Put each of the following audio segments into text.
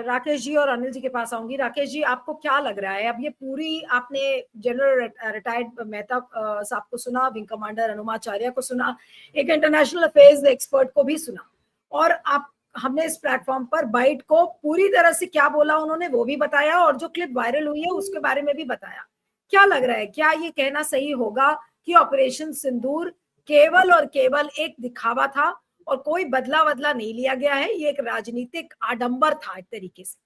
राकेश जी और अनिल जी के पास आऊंगी। राकेश जी, आपको क्या लग रहा है, अब ये पूरी आपने जनरल रिटायर्ड मेहता साहब को सुना, विंग कमांडर हनुमाचार्य को सुना, एक इंटरनेशनल अफेयर्स एक्सपर्ट को भी सुना, और आप हमने इस प्लेटफॉर्म पर बाइट को पूरी तरह से क्या बोला उन्होंने वो भी बताया, और जो क्लिप वायरल हुई है उसके बारे में भी बताया। क्या लग रहा है, क्या ये कहना सही होगा कि ऑपरेशन सिंदूर केवल और केवल एक दिखावा था और कोई बदला बदला नहीं लिया गया है, ये एक राजनीतिक आडंबर था एक तरीके से?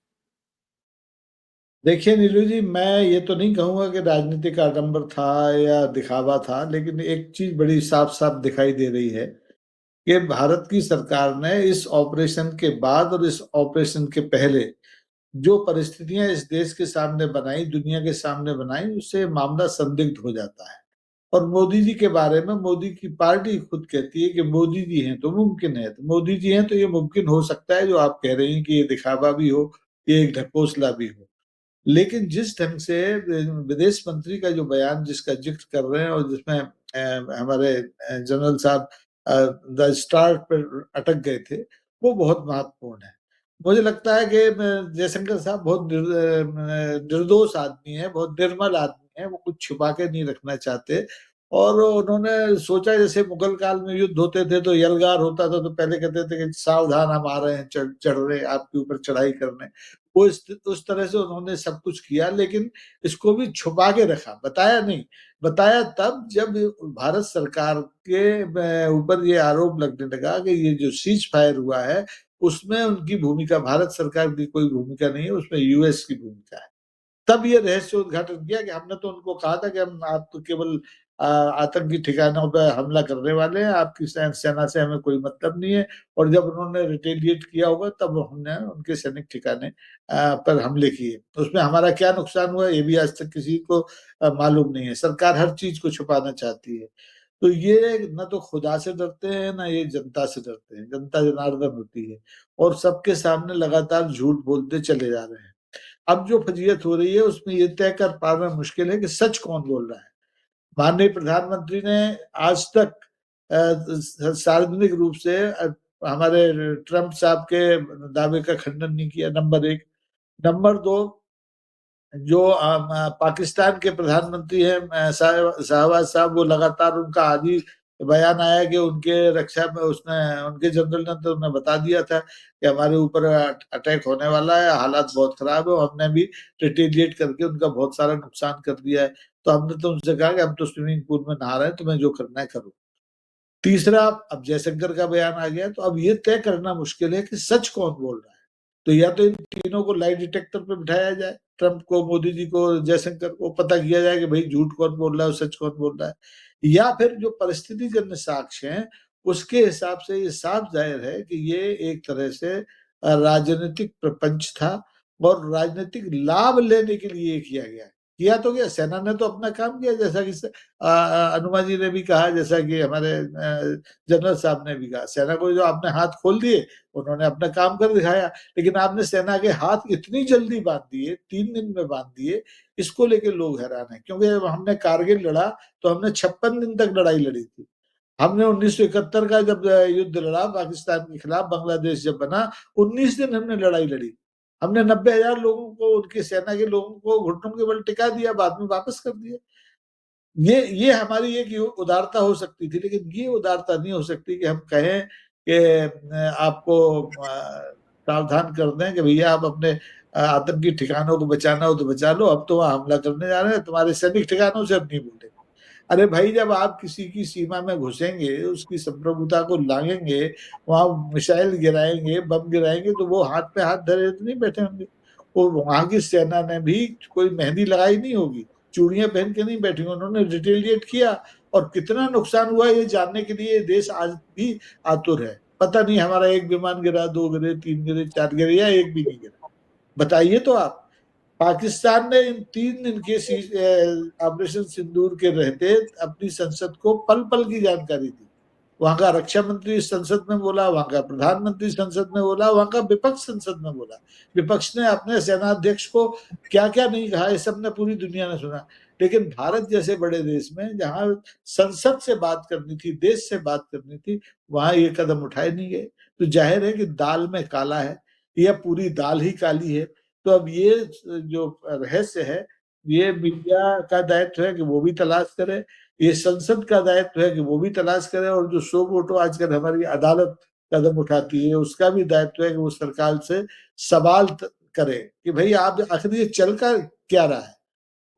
देखिए नीलू जी, मैं ये तो नहीं कहूंगा कि राजनीतिक आडंबर था या दिखावा था, लेकिन एक चीज बड़ी साफ साफ दिखाई दे रही है कि भारत की सरकार ने इस ऑपरेशन के बाद और इस ऑपरेशन के पहले जो परिस्थितियां इस देश के सामने बनाई, दुनिया के सामने बनाई, उससे मामला संदिग्ध हो जाता है। और मोदी जी के बारे में मोदी की पार्टी खुद कहती है कि मोदी जी हैं तो मुमकिन है, तो मोदी जी हैं तो ये मुमकिन हो सकता है जो आप कह रहे हैं कि ये दिखावा भी हो, ये एक ढकोसला भी हो। लेकिन जिस ढंग से विदेश मंत्री का जो बयान जिसका जिक्र कर रहे हैं और जिसमें हमारे जनरल साहब द स्टार पर अटक गए थे, वो बहुत महत्वपूर्ण है। मुझे लगता है कि जयशंकर साहब बहुत निर्दोष आदमी है, बहुत निर्मल आदमी है, वो कुछ छुपा के नहीं रखना चाहते। और उन्होंने सोचा, जैसे मुगल काल में युद्ध होते थे तो यलगार होता था तो पहले कहते थे कि सावधान, हम आ रहे हैं, चढ़ रहे हैं आपके ऊपर चढ़ाई करने। वो उस तरह से उन्होंने सब कुछ किया, लेकिन इसको भी छुपा के रखा, बताया नहीं। बताया तब जब भारत सरकार के ऊपर ये आरोप लगने लगा कि ये जो सीज फायर हुआ है उसमें उनकी भूमिका, भारत सरकार की कोई भूमिका नहीं है, उसमें यूएस की भूमिका है। तब ये रहस्य उद्घाटन किया कि हमने तो उनको कहा था कि हम आप तो केवल आतंकी ठिकानों पर हमला करने वाले हैं, आपकी सेना से हमें कोई मतलब नहीं है। और जब उन्होंने रिटेलिएट किया होगा तब हमने उनके सैनिक ठिकाने पर हमले किए। उसमें हमारा क्या नुकसान हुआ ये भी आज तक किसी को मालूम नहीं है। सरकार हर चीज को छुपाना चाहती है। तो ये न तो खुदा से डरते हैं, ना ये जनता से डरते हैं। जनता जनार्दन होती है और सबके सामने लगातार झूठ बोलते चले जा रहे हैं। अब जो फजीयत हो रही है उसमें ये तय कर पाना मुश्किल है कि सच कौन बोल रहा है। माननीय प्रधानमंत्री ने आज तक सार्वजनिक रूप से हमारे ट्रंप साहब के दावे का खंडन नहीं किया, नंबर एक। नंबर दो, जो पाकिस्तान के प्रधानमंत्री हैं शाहबाज साहब, वो लगातार उनका आज ही बयान आया कि उनके रक्षा में उसने उनके जनरल ने तो उन्हें बता दिया था कि हमारे ऊपर अटैक होने वाला है, हालात बहुत खराब है, हमने भी रिटेलिएट करके उनका बहुत सारा नुकसान कर दिया है। तो हमने तो उनसे कहा कि हम तो स्विमिंग पूल में नहा रहे हैं, तुम्हें जो करना है करो। तीसरा, अब जयशंकर का बयान आ गया, तो अब ये तय करना मुश्किल है कि सच कौन बोल रहा है। तो या तो इन तीनों को लाई डिटेक्टर पे बिठाया जाए, ट्रंप को, मोदी जी को, जयशंकर को, पता किया जाए कि भाई झूठ कौन बोल रहा है और सच कौन बोल रहा है। या फिर जो परिस्थितिजन्य साक्ष्य हैं उसके हिसाब से ये साफ जाहिर है कि ये एक तरह से राजनीतिक प्रपंच था और राजनीतिक लाभ लेने के लिए किया गया है। किया तो क्या, सेना ने तो अपना काम किया, जैसा कि अनुमा जी ने भी कहा, जैसा कि हमारे जनरल साहब ने भी कहा, सेना को जो आपने हाथ खोल दिए उन्होंने अपना काम कर दिखाया। लेकिन आपने सेना के हाथ इतनी जल्दी बांध दिए, 3 दिन में बांध दिए, इसको लेके लोग हैरान है। क्योंकि जब हमने कारगिल लड़ा तो हमने 56 दिन तक लड़ाई लड़ी थी। हमने 1971 का जब युद्ध लड़ा पाकिस्तान के खिलाफ, बांग्लादेश जब बना, 19 दिन हमने लड़ाई लड़ी। हमने 90,000 लोगों को, उनकी सेना के लोगों को घुटनों के बल टिका दिया, बाद में वापस कर दिया। ये हमारी एक उदारता हो सकती थी, लेकिन ये उदारता नहीं हो सकती कि हम कहें कि आपको सावधान कर दें कि भैया आप अपने आतंकी ठिकानों को बचाना हो तो बचा लो, अब तो वहां हमला करने जा रहे हैं, तुम्हारे सैनिक ठिकानों से अब नहीं बोलेंगे। अरे भाई, जब आप किसी की सीमा में घुसेंगे, उसकी संप्रभुता को लांघेंगे, वहां मिसाइल गिराएंगे, बम गिराएंगे, तो वो हाथ पे हाथ धरे तो नहीं बैठे होंगे। और वहां की सेना ने भी कोई मेहंदी लगाई नहीं होगी, चूड़ियां पहन के नहीं बैठी, उन्होंने रिटेलिएट किया। और कितना नुकसान हुआ ये जानने के लिए देश आज भी आतुर है। पता नहीं हमारा एक विमान गिरा, 2 गिरे, 3 गिरे, 4 गिरे, या एक भी नहीं गिरा। बताइए तो आप। पाकिस्तान ने इन 3 दिन के ऑपरेशन सिंदूर के रहते अपनी संसद को पल पल की जानकारी दी। वहां का रक्षा मंत्री संसद में बोला, वहां का प्रधानमंत्री संसद में बोला, वहां का विपक्ष संसद में बोला। विपक्ष ने अपने सेनाध्यक्ष को क्या क्या नहीं कहा, ये सब ने पूरी दुनिया ने सुना। लेकिन भारत जैसे बड़े देश में, जहां संसद से बात करनी थी, देश से बात करनी थी, वहां ये कदम उठाए नहीं गए। तो जाहिर है कि दाल में काला है। या पूरी दाल ही काली है? तो अब ये जो रहस्य है, ये मीडिया का दायित्व है कि वो भी तलाश करे, ये संसद का दायित्व है कि वो भी तलाश करे, और जो सो मोटो आजकल हमारी अदालत कदम उठाती है उसका भी दायित्व है कि वो सरकार से सवाल करे कि भाई आप आखिर ये चल कर क्या रहा है,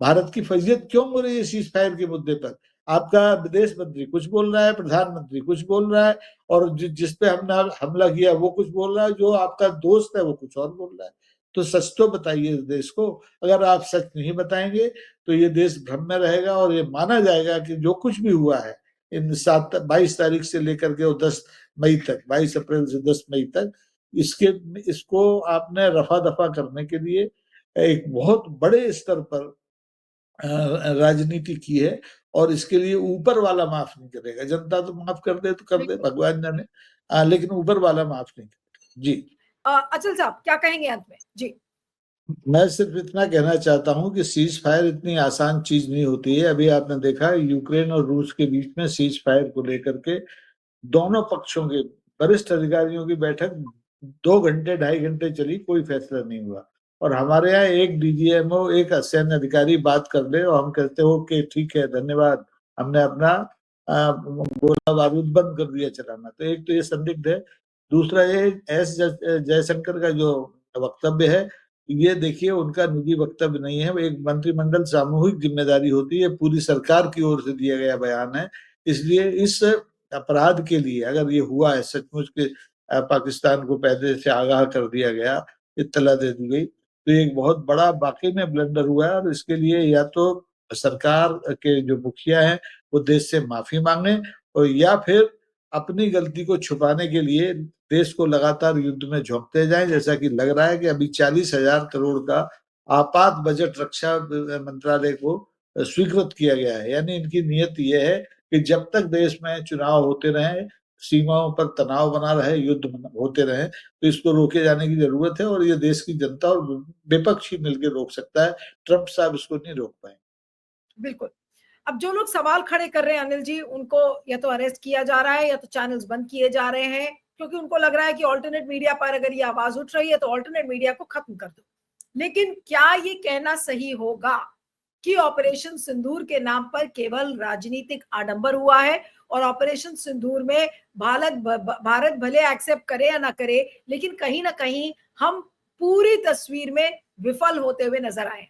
भारत की फजीयत क्यों हो रही है सीज फायर के मुद्दे पर? आपका विदेश मंत्री कुछ बोल रहा है, प्रधानमंत्री कुछ बोल रहा है, और जिस पे हमने हमला किया वो कुछ बोल रहा है, जो आपका दोस्त है वो कुछ और बोल रहा है। तो सच तो बताइए देश को। अगर आप सच नहीं बताएंगे तो ये देश भ्रम में रहेगा, और ये माना जाएगा कि जो कुछ भी हुआ है इन 22 तारीख से लेकर के 10 मई तक, 22 अप्रैल से 10 मई तक, इसके इसको आपने रफा दफा करने के लिए एक बहुत बड़े स्तर पर राजनीति की है, और इसके लिए ऊपर वाला माफ नहीं करेगा। जनता तो माफ कर दे तो कर दे, भगवान जाने, लेकिन ऊपर वाला माफ नहीं करेगा। जी अचल साहब क्या कहेंगे अंत में? जी मैं सिर्फ इतना कहना चाहता हूं कि सीज फायर इतनी आसान चीज नहीं होती है। अभी आपने देखा यूक्रेन और रूस के बीच में सीज फायर को लेकर के दोनों पक्षों के वरिष्ठ अधिकारियों की बैठक 2 घंटे 2.5 घंटे चली, कोई फैसला नहीं हुआ। और हमारे यहाँ एक डीजीएमओ, एक सैन्य अधिकारी बात कर ले और हम कहते हो कि ठीक है धन्यवाद, हमने अपना गोला बारूद बंद कर दिया चलाना। तो एक तो ये संदिग्ध है। दूसरा ये एस जयशंकर का जो वक्तव्य है, ये देखिए उनका निजी वक्तव्य नहीं है, वो एक मंत्रिमंडल सामूहिक जिम्मेदारी होती है, पूरी सरकार की ओर से दिया गया बयान है। इसलिए इस अपराध के लिए अगर ये हुआ है सचमुच के पाकिस्तान को पहले से आगाह कर दिया गया, इत्तला दे दी गई, तो एक बहुत बड़ा वाकई में ब्लंडर हुआ है। और इसके लिए या तो सरकार के जो मुखिया हैं वो देश से माफी मांगे, और या फिर अपनी गलती को छुपाने के लिए देश को लगातार युद्ध में झोंकते जाएं, जैसा कि लग रहा है कि अभी 40,000 करोड़ का आपात बजट रक्षा मंत्रालय को स्वीकृत किया गया है। यानी इनकी नीयत यह है कि जब तक देश में चुनाव होते रहे, सीमाओं पर तनाव बना रहे, युद्ध होते रहे, तो इसको रोके जाने की जरूरत है, और ये देश की जनता और विपक्ष ही मिलकर रोक सकता है। ट्रंप साहब इसको नहीं रोक पाए। बिल्कुल। अब जो लोग सवाल खड़े कर रहे हैं अनिल जी, उनको या तो अरेस्ट किया जा रहा है या तो चैनल्स बंद किए जा रहे हैं, क्योंकि उनको लग रहा है कि ऑल्टरनेट मीडिया पर अगर ये आवाज उठ रही है तो ऑल्टरनेट मीडिया को खत्म कर दो। लेकिन क्या ये कहना सही होगा कि ऑपरेशन सिंदूर के नाम पर केवल राजनीतिक आडंबर हुआ है, और ऑपरेशन सिंदूर में भारत भले एक्सेप्ट करे या ना करे, लेकिन कहीं ना कहीं हम पूरी तस्वीर में विफल होते हुए नजर आए?